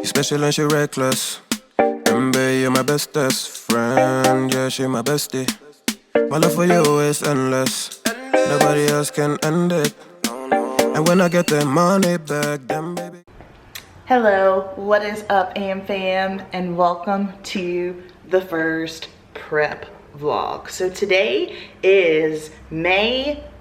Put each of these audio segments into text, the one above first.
special and she reckless. Remember, you're my bestest friend. Yeah, she my bestie. My love for you is endless. Nobody else can end it. And when I get the money back, then baby. Hello, what is up, fam, and welcome to the first prep vlog. So today is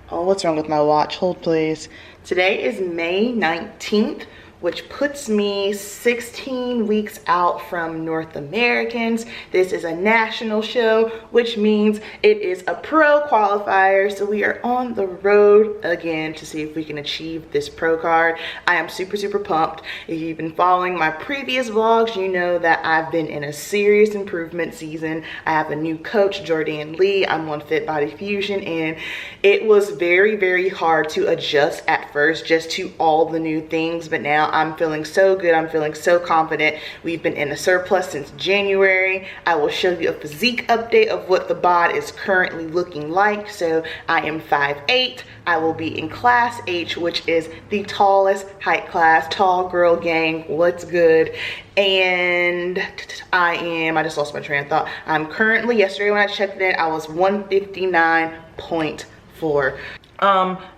what's wrong with my watch? Hold please. Today is May 19th, which puts me 16 weeks out from North Americans. This is a national show, which means it is a pro qualifier. So we are on the road again to see if we can achieve this pro card. I am super pumped. If you've been following my previous vlogs, you know that I've been in a serious improvement season. I have a new coach, Jordan Lee. I'm on Fit Body Fusion, and it was very hard to adjust at first just to all the new things, but now I'm feeling so good. I'm feeling so confident. We've been in a surplus since January. I will show you a physique update of what the bod is currently looking like. So I am 5'8". I will be in class H, which is the tallest height class. Tall girl gang, what's good? And I just lost my train of thought. I'm currently, yesterday when I checked it, I was 159.4.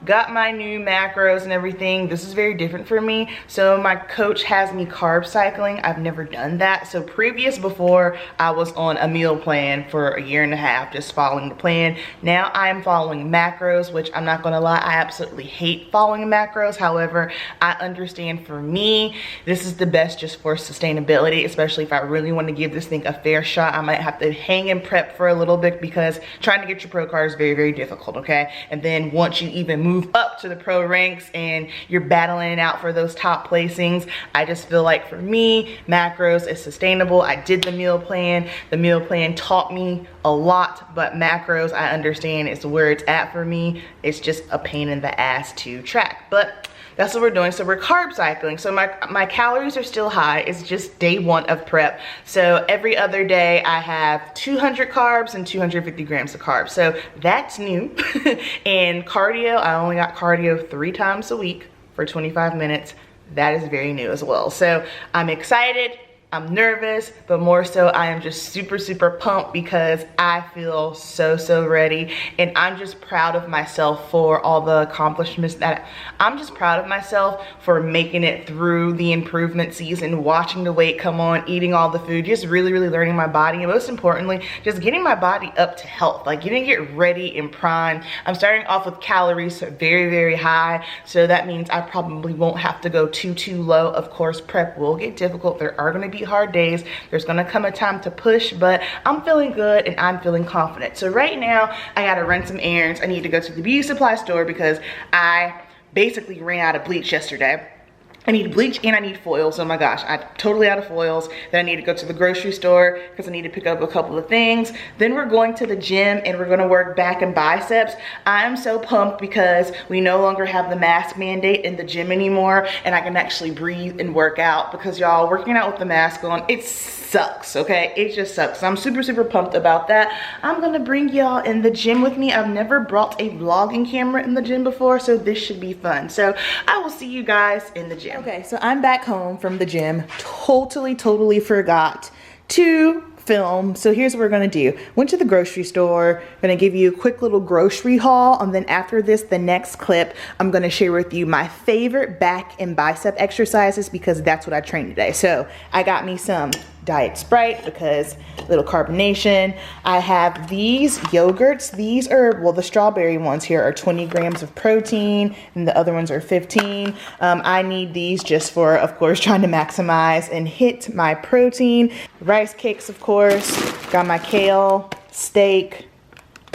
Got my new macros and everything. This is very different for me. So my coach has me carb cycling. I've never done that. So before I was on a meal plan for a year and a half, just following the plan. Now I am following macros, which I'm not gonna lie, I absolutely hate following macros. However, I understand for me, this is the best just for sustainability, especially if I really want to give this thing a fair shot. I might have to hang and prep for a little bit because trying to get your pro card is very difficult, okay? And then once you even move up to the pro ranks and you're battling it out for those top placings, I just feel like for me, macros is sustainable. I did the meal plan. The meal plan taught me a lot, but macros, I understand, is where it's at for me. It's just a pain in the ass to track, but that's what we're doing. So we're carb cycling. So my calories are still high. It's just day one of prep. So every other day I have 200 carbs and 250 grams of carbs. So that's new. And cardio, I only got cardio 3 times a week for 25 minutes. That is very new as well. So I'm excited. I'm nervous, but more so I am just super pumped because I feel so ready, and I'm just proud of myself for all the accomplishments I'm just proud of myself for making it through the improvement season, watching the weight come on, eating all the food, just really learning my body, and most importantly, just getting my body up to health, like getting it ready and primed. I'm starting off with calories very high, so that means I probably won't have to go too low. Of course, prep will get difficult. There are gonna be hard days. There's gonna come a time to push, but I'm feeling good and I'm feeling confident. So right now I gotta run some errands. I need to go to the beauty supply store because I basically ran out of bleach yesterday. I need bleach and I need foils. Oh my gosh, I'm totally out of foils. Then I need to go to the grocery store because I need to pick up a couple of things. Then we're going to the gym and we're gonna work back and biceps. I'm so pumped because we no longer have the mask mandate in the gym anymore, and I can actually breathe and work out because y'all, working out with the mask on, it sucks, okay? It just sucks. So I'm super pumped about that. I'm gonna bring y'all in the gym with me. I've never brought a vlogging camera in the gym before, so this should be fun. So I will see you guys in the gym. Okay, so I'm back home from the gym. Totally forgot to film. So here's what we're gonna do. Went to the grocery store, gonna give you a quick little grocery haul, and then after this, the next clip, I'm gonna share with you my favorite back and bicep exercises because that's what I trained today. So I got me some Diet Sprite because little carbonation. I have these yogurts. These are, well, the strawberry ones here are 20 grams of protein and the other ones are 15. I need these just for, of course, trying to maximize and hit my protein. Rice cakes, of course. Got my kale, steak,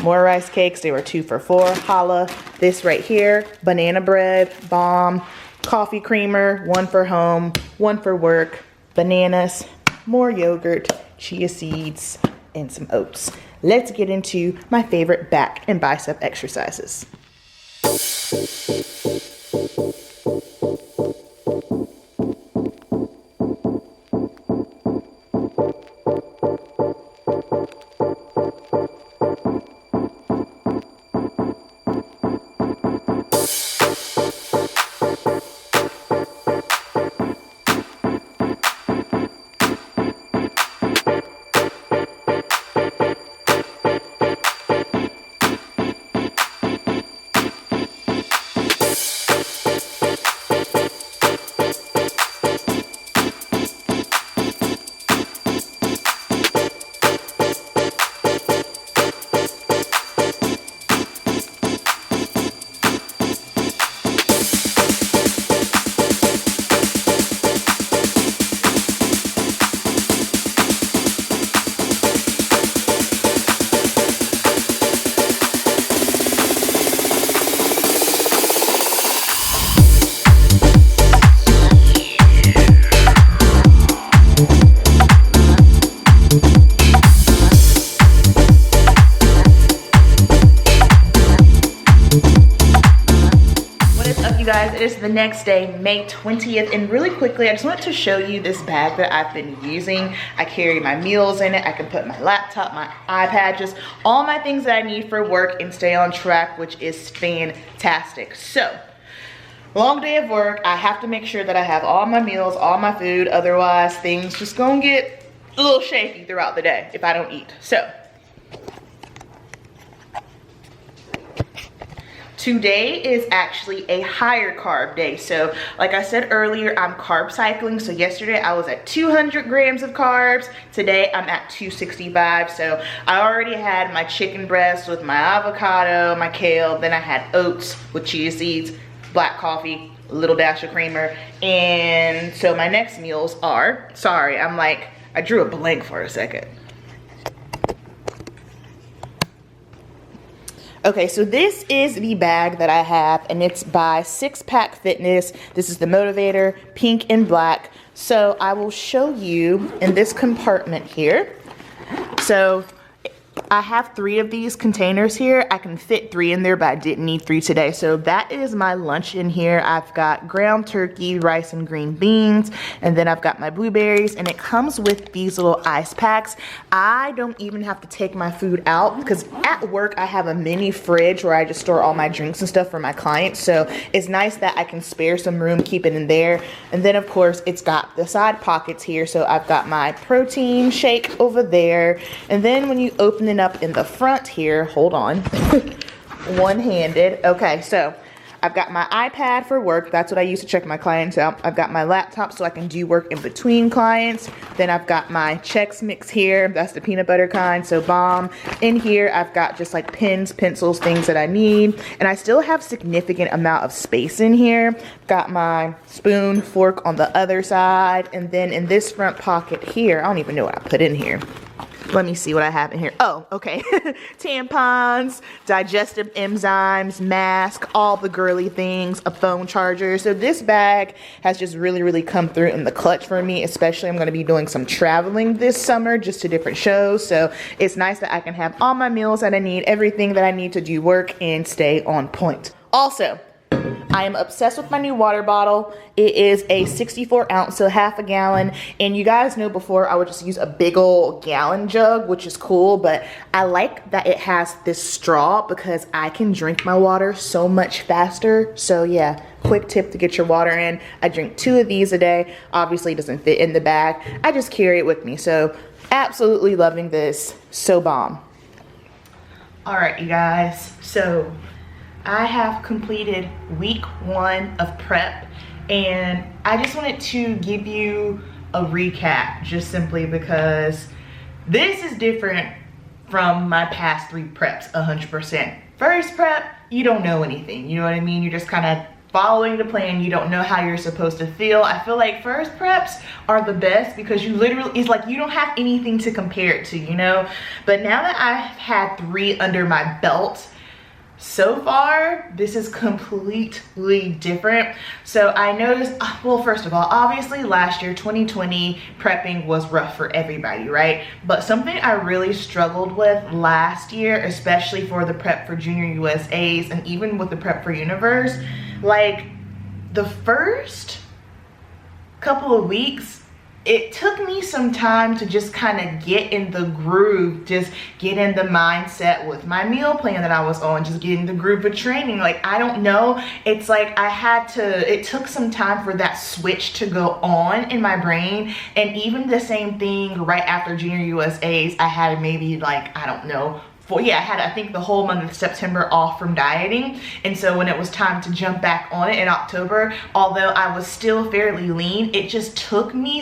more rice cakes. They were 2 for $4. Holla. This right here, banana bread, bomb, coffee creamer, 1 for home, 1 for work, bananas, more yogurt, chia seeds, and some oats. Let's get into my favorite back and bicep exercises. is the next day, May 20th, and really quickly, I just wanted to show you this bag that I've been using. I carry my meals in it. I can put my laptop, my iPad, just all my things that I need for work and stay on track, which is fantastic. So, long day of work. I have to make sure that I have all my meals, all my food, otherwise things just gonna get a little shaky throughout the day if I don't eat. So, today is actually a higher carb day. So like I said earlier, I'm carb cycling. So yesterday I was at 200 grams of carbs. Today I'm at 265. So I already had my chicken breast with my avocado, my kale. Then I had oats with chia seeds, black coffee, a little dash of creamer. And so my next meals are, sorry, I drew a blank for a second. Okay, so this is the bag that I have, and it's by Six Pack Fitness. This is the Motivator, pink and black. So I will show you in this compartment here. So I have 3 of these containers here. I can fit 3 in there, but I didn't need 3 today. So that is my lunch in here. I've got ground turkey, rice and green beans, and then I've got my blueberries, and it comes with these little ice packs. I don't even have to take my food out because at work I have a mini fridge where I just store all my drinks and stuff for my clients. So it's nice that I can spare some room, keep it in there. And then of course it's got the side pockets here. So I've got my protein shake over there. And then when you open it up in the front here, hold on, one-handed. Okay, so I've got my iPad for work. That's what I use to check my clients out. I've got my laptop so I can do work in between clients. Then I've got my Chex Mix here. That's the peanut butter kind, so bomb. In here, I've got just like pens, pencils, things that I need. And I still have significant amount of space in here. Got my spoon, fork on the other side. And then in this front pocket here, I don't even know what I put in here. Let me see what I have in here. Oh, okay. Tampons, digestive enzymes, mask, all the girly things, a phone charger. So this bag has just really come through in the clutch for me, especially I'm going to be doing some traveling this summer just to different shows. So it's nice that I can have all my meals that I need, everything that I need to do work and stay on point. Also, I am obsessed with my new water bottle. It is a 64 ounce, so half a gallon. And you guys know before I would just use a big old gallon jug, which is cool, but I like that it has this straw because I can drink my water so much faster. So yeah, quick tip to get your water in. I drink 2 of these a day. Obviously it doesn't fit in the bag. I just carry it with me. So absolutely loving this. So bomb. All right, you guys. So I have completed week 1 of prep, and I just wanted to give you a recap just simply because this is different from my past 3 preps 100%. First prep, you don't know anything, you know what I mean? You're just kind of following the plan. You don't know how you're supposed to feel. I feel like first preps are the best because you literally, it's like you don't have anything to compare it to, you know? But now that I've had 3 under my belt, so far, this is completely different. So I noticed, well, first of all, obviously last year, 2020, prepping was rough for everybody, right? But something I really struggled with last year, especially for the prep for junior USAs and even with the prep for Universe, like the first couple of weeks, it took me some time to just kind of get in the groove, just get in the mindset with my meal plan that I was on, just get in the groove of training. Like, I don't know, it's like it took some time for that switch to go on in my brain. And even the same thing right after junior USAs, I had maybe like, I don't know, I had, I think, the whole month of September off from dieting. And so when it was time to jump back on it in October, although I was still fairly lean, it just took me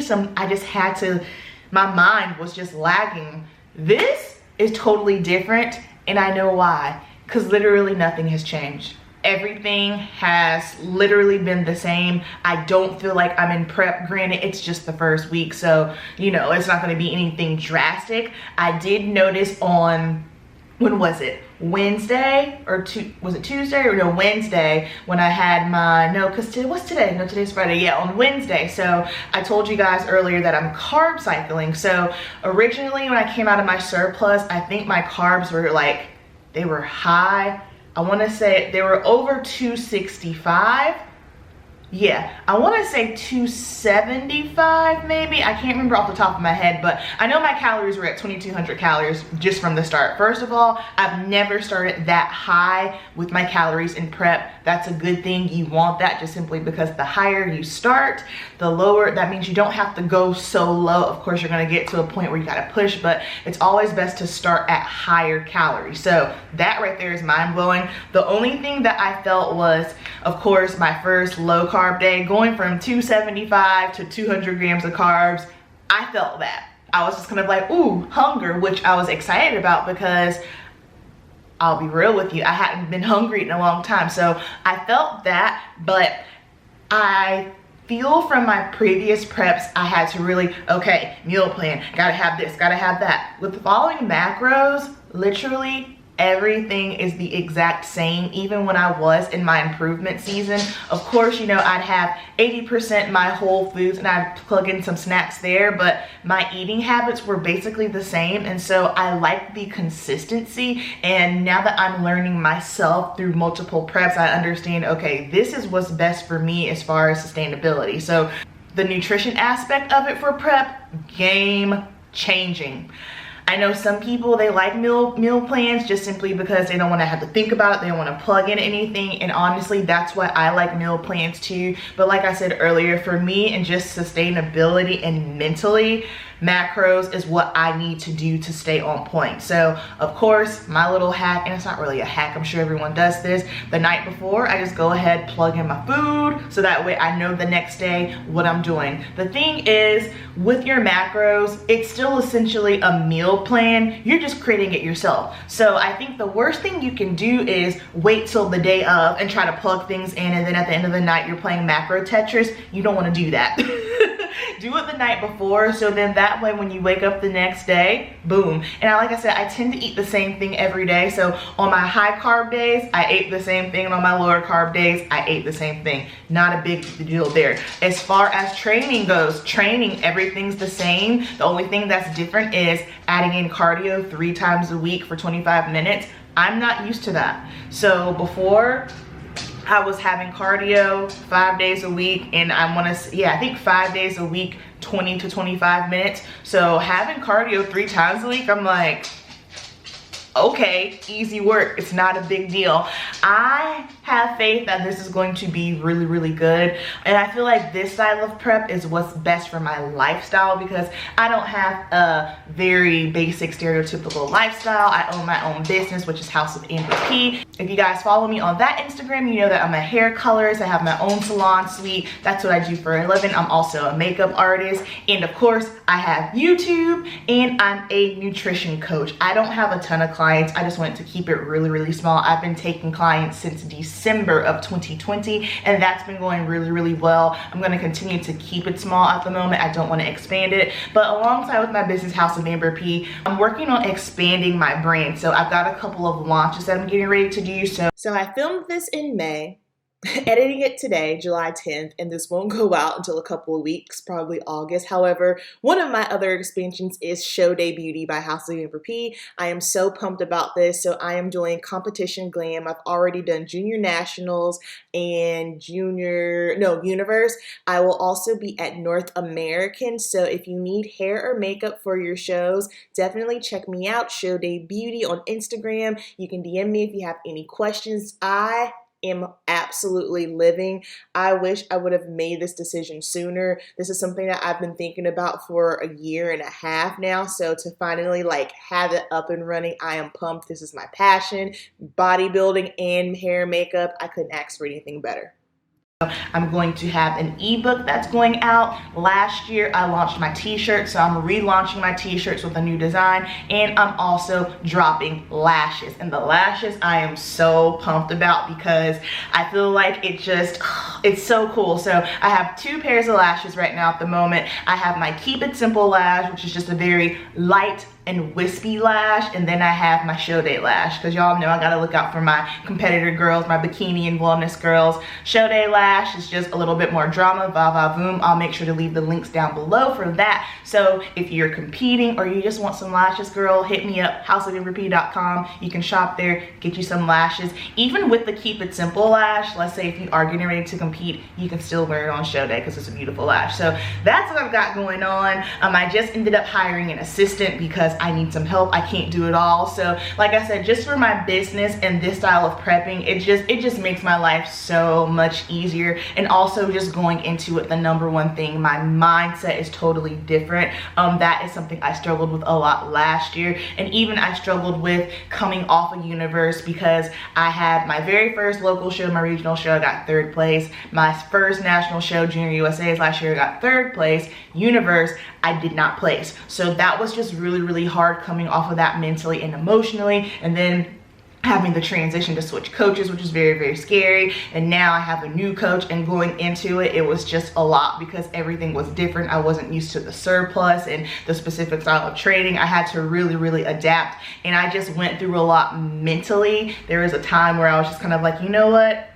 my mind was just lagging. This is totally different, and I know why, because literally nothing has changed. Everything has literally been the same. I don't feel like I'm in prep. Granted, it's just the first week, so, you know, it's not going to be anything drastic. I did notice on, when was it? Wednesday or was it Tuesday or no, Wednesday, when I had my, no, because what's today? No, today's Friday. Yeah, on Wednesday. So I told you guys earlier that I'm carb cycling. So originally when I came out of my surplus, I think my carbs were like, they were high. I want to say they were over 265. yeah, I want to say 275 maybe. I can't remember off the top of my head, but I know my calories were at 2200 calories just from the start. First of all, I've never started that high with my calories in prep. That's a good thing. You want that just simply because the higher you start, the lower. That means you don't have to go so low. Of course, you're going to get to a point where you got to push, but it's always best to start at higher calories. So that right there is mind blowing. The only thing that I felt was, of course, my first low carb day, going from 275 to 200 grams of carbs. I felt that. I was just kind of like, ooh, hunger, which I was excited about because I'll be real with you, I hadn't been hungry in a long time. So I felt that, but I feel from my previous preps, I had to really, okay, meal plan, gotta have this, gotta have that. With following macros, literally everything is the exact same. Even when I was in my improvement season, of course, you know, I'd have 80% my whole foods and I'd plug in some snacks there, but my eating habits were basically the same. And so I like the consistency. And now that I'm learning myself through multiple preps, I understand, okay, this is what's best for me as far as sustainability. So the nutrition aspect of it for prep, game changing. I know some people, they like meal plans just simply because they don't want to have to think about it. They don't want to plug in anything. And honestly, that's why I like meal plans too. But like I said earlier, for me and just sustainability and mentally, macros is what I need to do to stay on point. So of course, my little hack, and it's not really a hack, I'm sure everyone does this, the night before I just go ahead, plug in my food, so that way I know the next day what I'm doing. The thing is, with your macros, it's still essentially a meal plan. You're just creating it yourself. So I think the worst thing you can do is wait till the day of and try to plug things in, and then at the end of the night you're playing macro Tetris. You don't want to do that. Do it the night before, so then that way when you wake up the next day, boom. And like I said, I tend to eat the same thing every day. So on my high carb days, I ate the same thing, and on my lower carb days, I ate the same thing. Not a big deal there. As far as training goes, everything's the same. The only thing that's different is adding in cardio 3 times a week for 25 minutes. I'm not used to that. So before, I was having cardio 5 days a week, and I think 5 days a week, 20 to 25 minutes. So having cardio 3 times a week, I'm like, okay, easy work. It's not a big deal. I have faith that this is going to be really, really good. And I feel like this style of prep is what's best for my lifestyle, because I don't have a very basic stereotypical lifestyle. I own my own business, which is House of Amberp. If you guys follow me on that Instagram, you know that I'm a hair colorist. I have my own salon suite. That's what I do for a living. I'm also a makeup artist. And of course, I have YouTube, and I'm a nutrition coach. I don't have a ton of clients. I just wanted to keep it really, really small. I've been taking clients since December of 2020, and that's been going really, really well. I'm going to continue to keep it small at the moment. I don't want to expand it, but alongside with my business, House of Amberp, I'm working on expanding my brand. So I've got a couple of launches that I'm getting ready to do. So I filmed this in May, editing it today, July 10th, and this won't go out until a couple of weeks, probably August. However, one of my other expansions is Show Day Beauty by House of Amberp. I am so pumped about this. So I am doing competition glam. I've already done Junior Nationals and Universe. I will also be at North American. So if you need hair or makeup for your shows, definitely check me out, Show Day Beauty on Instagram. You can DM me if you have any questions. I am absolutely living. I wish I would have made this decision sooner. This is something that I've been thinking about for a year and a half now. So to finally have it up and running, I am pumped. This is my passion, bodybuilding and hair makeup. I couldn't ask for anything better. I'm going to have an ebook that's going out. Last year I launched my t-shirt, so I'm relaunching my t-shirts with a new design, and I'm also dropping lashes. And the lashes I am so pumped about because I feel like it's so cool. So I have 2 pairs of lashes right now at the moment. I have my Keep It Simple lash, which is just a very light and wispy lash, and then I have my show day lash, because y'all know I gotta look out for my competitor girls, my bikini and wellness girls. Show day lash is just a little bit more drama, va va voom. I'll make sure to leave the links down below for that. So if you're competing or you just want some lashes, girl, hit me up, houseofamberp.com. You can shop there, get you some lashes. Even with the Keep It Simple lash, let's say if you are getting ready to compete, you can still wear it on show day because it's a beautiful lash. So that's what I've got going on. I just ended up hiring an assistant because I need some help. I can't do it all. So like I said, just for my business and this style of prepping, it just makes my life so much easier. And also just going into it, the number one thing, my mindset is totally different. That is something I struggled with a lot last year, and even I struggled with coming off of Universe, because I had my very first local show, my regional show, I got 3rd place. My first national show, Junior USA's last year, I got 3rd place. Universe, I did not place. So that was just really hard coming off of that mentally and emotionally, and then having the transition to switch coaches, which is very scary. And now I have a new coach, and going into it, it was just a lot because everything was different. I wasn't used to the surplus and the specific style of training. I had to really adapt, and I just went through a lot mentally. There was a time where I was just kind of like, you know what?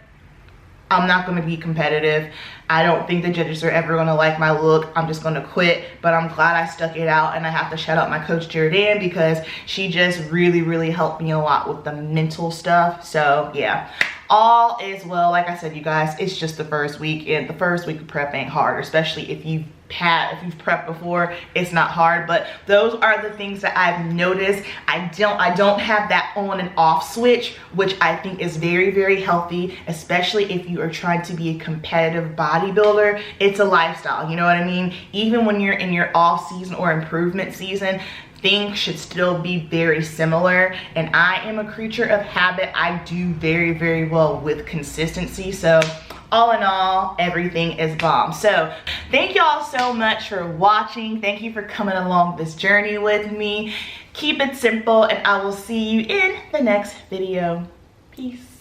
I'm not going to be competitive. I don't think the judges are ever going to like my look. I'm just going to quit. But I'm glad I stuck it out, and I have to shout out my coach Jordan, because she just really helped me a lot with the mental stuff. So yeah, all is well. Like I said, you guys, it's just the first week, and the first week of prep ain't hard, especially if you've prepped before. It's not hard, but those are the things that I've noticed. I don't have that on and off switch, which I think is very healthy, especially if you are trying to be a competitive bodybuilder. It's a lifestyle, you know what I mean? Even when you're in your off season or improvement season, things should still be very similar, and I am a creature of habit. I do very well with consistency. So all in all, everything is bomb. So thank y'all so much for watching. Thank you for coming along this journey with me. Keep it simple, and I will see you in the next video. Peace.